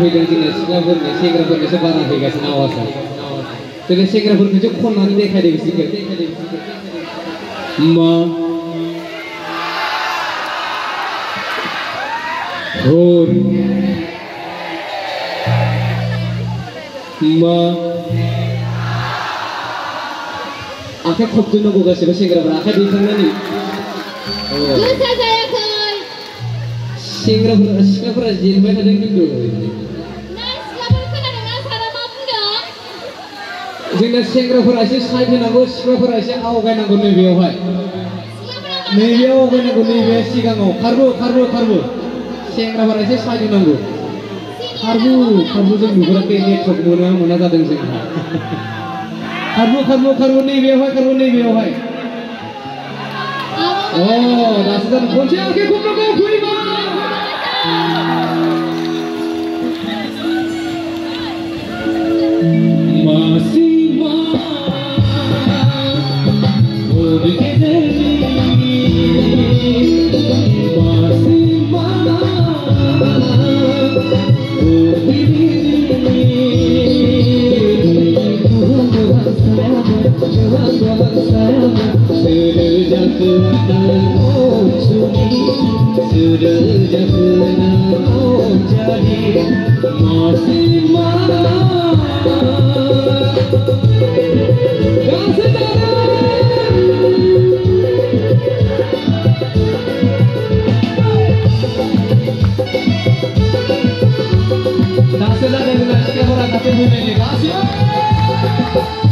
फैदों जोंना सिख्लाफोरनि सेंग्राफोरनिसो बारा फैगासिनो आवाजआ जोंनि सेंग्राफोरखौसो खननानै देखायदो बिसोरखौ मा हर मा आखाइ खबजोबनांगौ गासैबो सेंग्राफोरा आखाइ दैखांनानै सेंग्राफोरा सिख्लाफोरा जेनबाय थादों खिन्थु जोंना सेंग्राफोरा एसे साइड होनांगौ सिख्लाफोरा एसे आवगायनांगौ नैबेयावहाय नैबेयाव आवगायनांगौ नैबे सिगाङाव खारबो खारबो खारबो सेंग्राफोरा एसे साइड होनांगौ खारबो खारबो जों नुहराखै नेटवर्क मोना जादों जोंहा खारबो खारबो खारबो नैबेयावहाय खारबो नैबेयावहाय दासो जादों खनसे आखाइ खबनांगौ फैबा That's